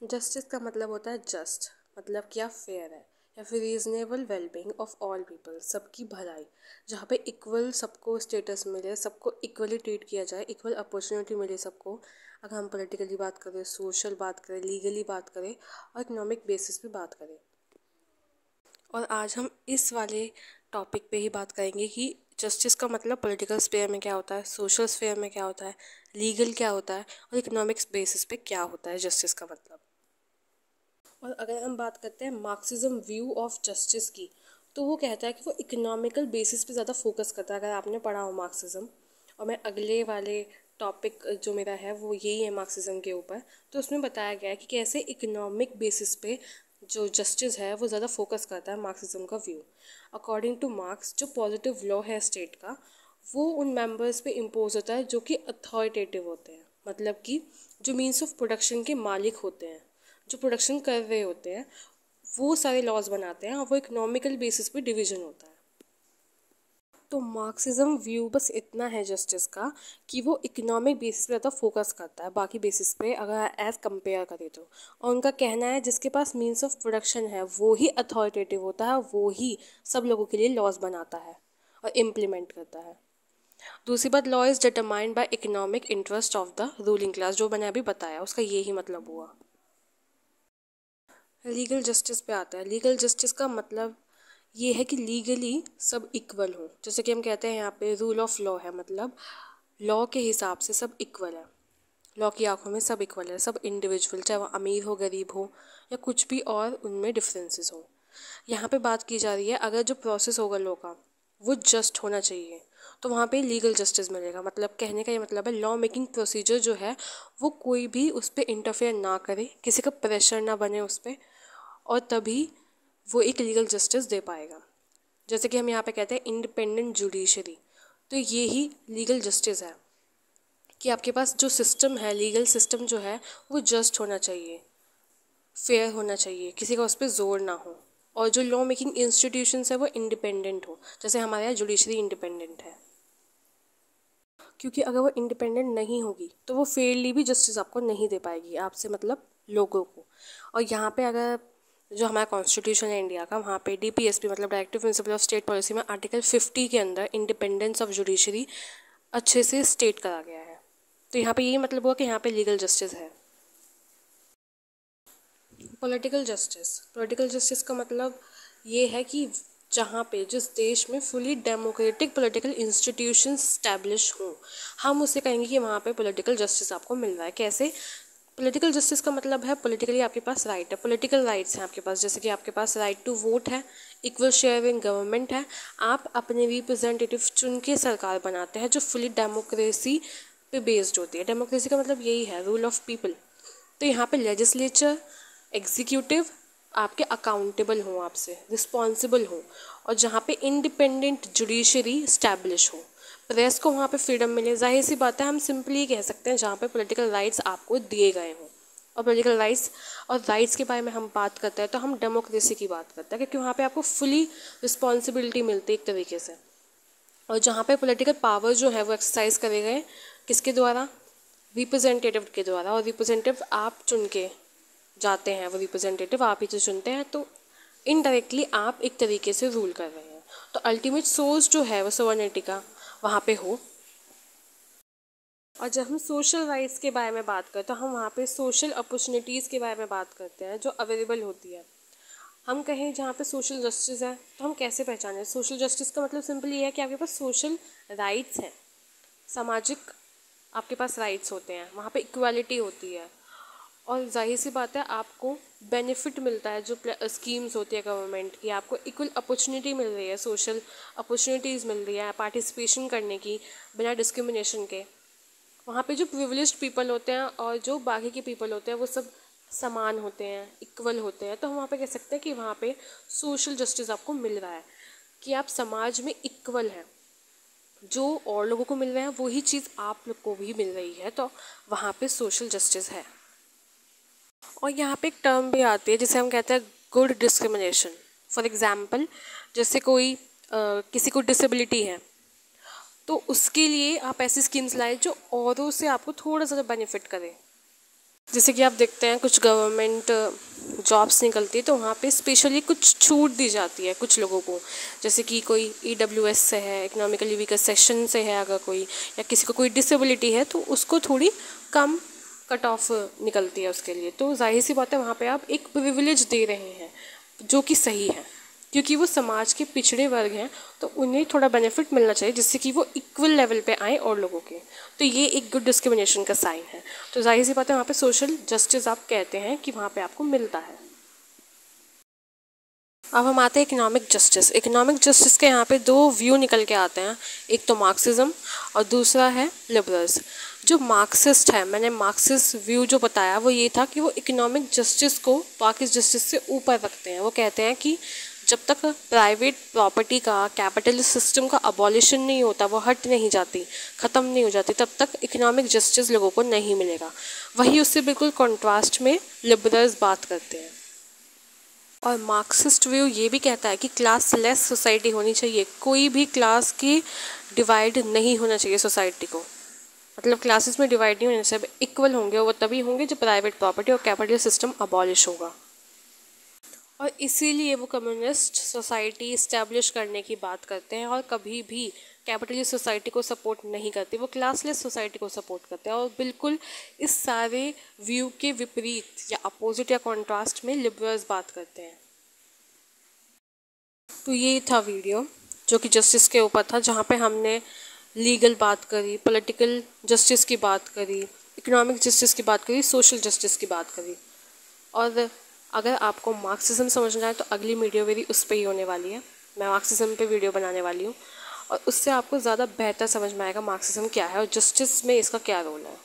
Justice का मतलब होता है जस्ट, मतलब क्या फेयर है, या फिर reasonable wellbeing of all people, सबकी भलाई, जहाँ पे इक्वल सबको स्टेटस मिले, सबको इक्वली ट्रीट किया जाए, इक्वल अपॉर्चुनिटी मिले सबको। अगर हम पॉलिटिकली बात करें, सोशल बात करें, लीगली बात करें और इकोनॉमिक बेसिस पे बात करें। और आज हम इस वाले टॉपिक पे ही बात करेंगे कि जस्टिस का मतलब पॉलिटिकल स्फेयर में क्या होता है, सोशल स्फेयर में क्या होता है, लीगल क्या होता है और इकोनॉमिक्स बेसिस पे क्या होता है जस्टिस का मतलब। और अगर हम बात करते हैं मार्क्सिज्म व्यू ऑफ जस्टिस की, तो वो कहता है कि वो इकोनॉमिकल बेसिस पे ज़्यादा फोकस करता है। अगर आपने पढ़ा हो मार्क्सिज्म, और मैं अगले वाले टॉपिक जो मेरा है वो यही है मार्क्सिज्म के ऊपर, तो उसमें बताया गया है कि कैसे इकोनॉमिक बेसिस पे जो जस्टिस है वो ज़्यादा फोकस करता है मार्क्सिज्म का व्यू। अकॉर्डिंग टू मार्क्स, जो पॉजिटिव लॉ है स्टेट का, वो उन मेंबर्स पे इम्पोज होता है जो कि अथॉरिटेटिव होते हैं, मतलब कि जो मीन्स ऑफ प्रोडक्शन के मालिक होते हैं, जो प्रोडक्शन कर रहे होते हैं, वो सारे लॉज बनाते हैं और वो इकोनॉमिकल बेसिस पे डिवीजन होता है। तो मार्क्सिज्म व्यू बस इतना है जस्टिस का कि वो इकोनॉमिक बेसिस पे ज़्यादा फोकस करता है बाकी बेसिस पे अगर एज कंपेयर करें तो। और उनका कहना है जिसके पास मीन्स ऑफ प्रोडक्शन है वो ही अथॉरिटेटिव होता है, वो ही सब लोगों के लिए लॉज बनाता है और इम्प्लीमेंट करता है। दूसरी बात, law is determined by economic interest of the ruling class, जो मैंने अभी बताया उसका यही मतलब हुआ। लीगल जस्टिस पे आता है। लीगल जस्टिस का मतलब ये है कि लीगली सब इक्वल हो। जैसे कि हम कहते हैं यहाँ पे रूल ऑफ लॉ है, मतलब लॉ के हिसाब से सब इक्वल है। लॉ की आंखों में सब इक्वल है, सब इंडिविजुअल, चाहे वो अमीर हो, गरीब हो या कुछ भी और उनमें डिफरेंसेस हो। यहाँ पे बात की जा रही है अगर जो प्रोसेस होगा लॉ का वो जस्ट होना चाहिए, तो वहाँ पे लीगल जस्टिस मिलेगा। मतलब कहने का ये मतलब है लॉ मेकिंग प्रोसीजर जो है वो कोई भी उस पर इंटरफेयर ना करे, किसी का प्रेशर ना बने उस पर, और तभी वो एक लीगल जस्टिस दे पाएगा। जैसे कि हम यहाँ पे कहते हैं इंडिपेंडेंट जुडिशरी, तो ये ही लीगल जस्टिस है कि आपके पास जो सिस्टम है, लीगल सिस्टम जो है वो जस्ट होना चाहिए, फेयर होना चाहिए, किसी का उस पर जोर ना हो, और जो लॉ मेकिंग इंस्टीट्यूशंस है वो इंडिपेंडेंट हो। जैसे हमारे यहाँ जुडिशरी इंडिपेंडेंट है, क्योंकि अगर वो इंडिपेंडेंट नहीं होगी तो वो फेयरली भी जस्टिस आपको नहीं दे पाएगी, आपसे मतलब लोगों को। और यहाँ पे अगर जो हमारा कॉन्स्टिट्यूशन है इंडिया का, वहाँ पे डीपीएसपी मतलब directive principle of state policy में आर्टिकल 50 के अंदर इंडिपेंडेंस ऑफ जुडिशरी अच्छे से स्टेट करा गया है। तो यहाँ पे यही मतलब हुआ कि यहाँ पे लीगल जस्टिस है। पॉलिटिकल जस्टिस का मतलब ये है कि जहाँ पे जिस देश में fully democratic political institutions establish हों, हम उसे कहेंगे कि वहाँ पे पॉलिटिकल जस्टिस आपको मिल रहा है। कैसे? पॉलिटिकल जस्टिस का मतलब है पॉलिटिकली आपके पास राइट है, पॉलिटिकल राइट्स हैं आपके पास, जैसे कि आपके पास राइट टू वोट है, इक्वल शेयर इन गवर्नमेंट है, आप अपने रिप्रेजेंटेटिव चुन के सरकार बनाते हैं जो फुली डेमोक्रेसी पे बेस्ड होती है। डेमोक्रेसी का मतलब यही है, रूल ऑफ पीपल। तो यहाँ पे लेजिस्लेचर, एग्जीक्यूटिव आपके अकाउंटेबल हों, आपसे रिस्पॉन्सिबल हों, और जहाँ पे इंडिपेंडेंट जुडिशरी स्टैब्लिश हो, प्रेस को वहाँ पे फ्रीडम मिले। जाहिर सी बात है, हम सिंपली कह सकते हैं जहाँ पे पॉलिटिकल राइट्स आपको दिए गए हों। और पॉलिटिकल राइट्स और राइट्स के बारे में हम बात करते हैं तो हम डेमोक्रेसी की बात करते हैं, क्योंकि वहाँ पे आपको फुली रिस्पॉन्सिबिलिटी मिलती है एक तरीके से। और जहाँ पे पॉलिटिकल पावर जो है वो एक्सरसाइज करे गए किसके द्वारा? रिप्रेजेंटेटिव के द्वारा। और रिप्रेजेंटेटिव आप चुन के जाते हैं, वो रिप्रेजेंटेटिव आप ही तो चुनते हैं, तो इनडायरेक्टली आप एक तरीके से रूल कर रहे हैं। तो अल्टीमेट सोर्स जो है वो सोवर्निटी का वहाँ पे हो। और जब हम सोशल राइट्स के बारे में बात करते हैं तो हम वहाँ पे सोशल अपॉर्चुनिटीज़ के बारे में बात करते हैं जो अवेलेबल होती है। हम कहें जहाँ पे सोशल जस्टिस है तो हम कैसे पहचानें? सोशल जस्टिस का मतलब सिंपली ये है कि आपके पास सोशल राइट्स हैं, सामाजिक आपके पास राइट्स होते हैं, वहाँ पे इक्वालिटी होती है, और जाहिर सी बात है आपको बेनिफिट मिलता है। जो स्कीम्स होती है गवर्नमेंट की, आपको इक्वल अपॉर्चुनिटी मिल रही है, सोशल अपॉर्चुनिटीज़ मिल रही है पार्टिसिपेशन करने की बिना डिस्क्रिमिनेशन के। वहाँ पे जो प्रिविलेज्ड पीपल होते हैं और जो बाकी के पीपल होते हैं वो सब समान होते हैं, इक्वल होते हैं। तो हम वहाँ पे कह सकते हैं कि वहाँ पे सोशल जस्टिस आपको मिल रहा है, कि आप समाज में इक्वल हैं, जो और लोगों को मिल रहे हैं वही चीज़ आप लोग को भी मिल रही है, तो वहाँ पे सोशल जस्टिस है। और यहाँ पे एक टर्म भी आती है जिसे हम कहते हैं गुड डिस्क्रिमिनेशन। फॉर एग्जाम्पल, जैसे कोई किसी को डिसेबिलिटी है तो उसके लिए आप ऐसी स्कीम्स लाए जो औरों से आपको थोड़ा सा बेनिफिट करें। जैसे कि आप देखते हैं कुछ गवर्नमेंट जॉब्स निकलती है तो वहाँ पे स्पेशली कुछ छूट दी जाती है कुछ लोगों को, जैसे कि कोई EWS से है, इकोनॉमिकली वीकर सेक्शन से है, अगर कोई या किसी को कोई डिसेबिलिटी है तो उसको थोड़ी कम कट ऑफ निकलती है उसके लिए। तो जाहिर सी बात है वहाँ पे आप एक प्रिविलेज दे रहे हैं जो कि सही है, क्योंकि वो समाज के पिछड़े वर्ग हैं तो उन्हें थोड़ा बेनिफिट मिलना चाहिए जिससे कि वो इक्वल लेवल पे आए और लोगों के। तो ये एक गुड डिस्क्रिमिनेशन का साइन है। तो जाहिर सी बात है वहाँ पे सोशल जस्टिस आप कहते हैं कि वहाँ पे आपको मिलता है। अब हम आते हैं इकोनॉमिक जस्टिस। इकोनॉमिक जस्टिस के यहाँ पे दो व्यू निकल के आते हैं, एक तो मार्क्सिज्म और दूसरा है लिबरल्स। जो मार्क्सिस्ट है, मैंने मार्क्सिस्ट व्यू जो बताया वो ये था कि वो इकोनॉमिक जस्टिस को बाकी जस्टिस से ऊपर रखते हैं। वो कहते हैं कि जब तक प्राइवेट प्रॉपर्टी का, कैपिटलिस्ट सिस्टम का अबॉलिशन नहीं होता, वो हट नहीं जाती, ख़त्म नहीं हो जाती, तब तक इकोनॉमिक जस्टिस लोगों को नहीं मिलेगा। वही उससे बिल्कुल कॉन्ट्रास्ट में लिबरल्स बात करते हैं। और मार्क्सिस्ट व्यू ये भी कहता है कि क्लास लेस सोसाइटी होनी चाहिए, कोई भी क्लास की डिवाइड नहीं होना चाहिए सोसाइटी को, मतलब क्लासेस में डिवाइड नहीं होने से इक्वल होंगे, वो तभी होंगे जब प्राइवेट प्रॉपर्टी और कैपिटल सिस्टम अबॉलिश होगा। और इसीलिए वो कम्युनिस्ट सोसाइटी इस्टेब्लिश करने की बात करते हैं और कभी भी कैपिटलिस्ट सोसाइटी को सपोर्ट नहीं करते, वो क्लासलेस सोसाइटी को सपोर्ट करते हैं। और बिल्कुल इस सारे व्यू के विपरीत या अपोजिट या कॉन्ट्रास्ट में लिबरल्स बात करते हैं। तो ये था वीडियो जो कि जस्टिस के ऊपर था, जहाँ पे हमने लीगल बात करी, पॉलिटिकल जस्टिस की बात करी, इकोनॉमिक जस्टिस की बात करी, सोशल जस्टिस की बात करी। और अगर आपको मार्क्सिज्म समझना है तो अगली वीडियो मेरी उस पर ही होने वाली है। मैं मार्क्सिज्म पे वीडियो बनाने वाली हूँ और उससे आपको ज़्यादा बेहतर समझ में आएगा मार्क्सिज्म क्या है और जस्टिस में इसका क्या रोल है।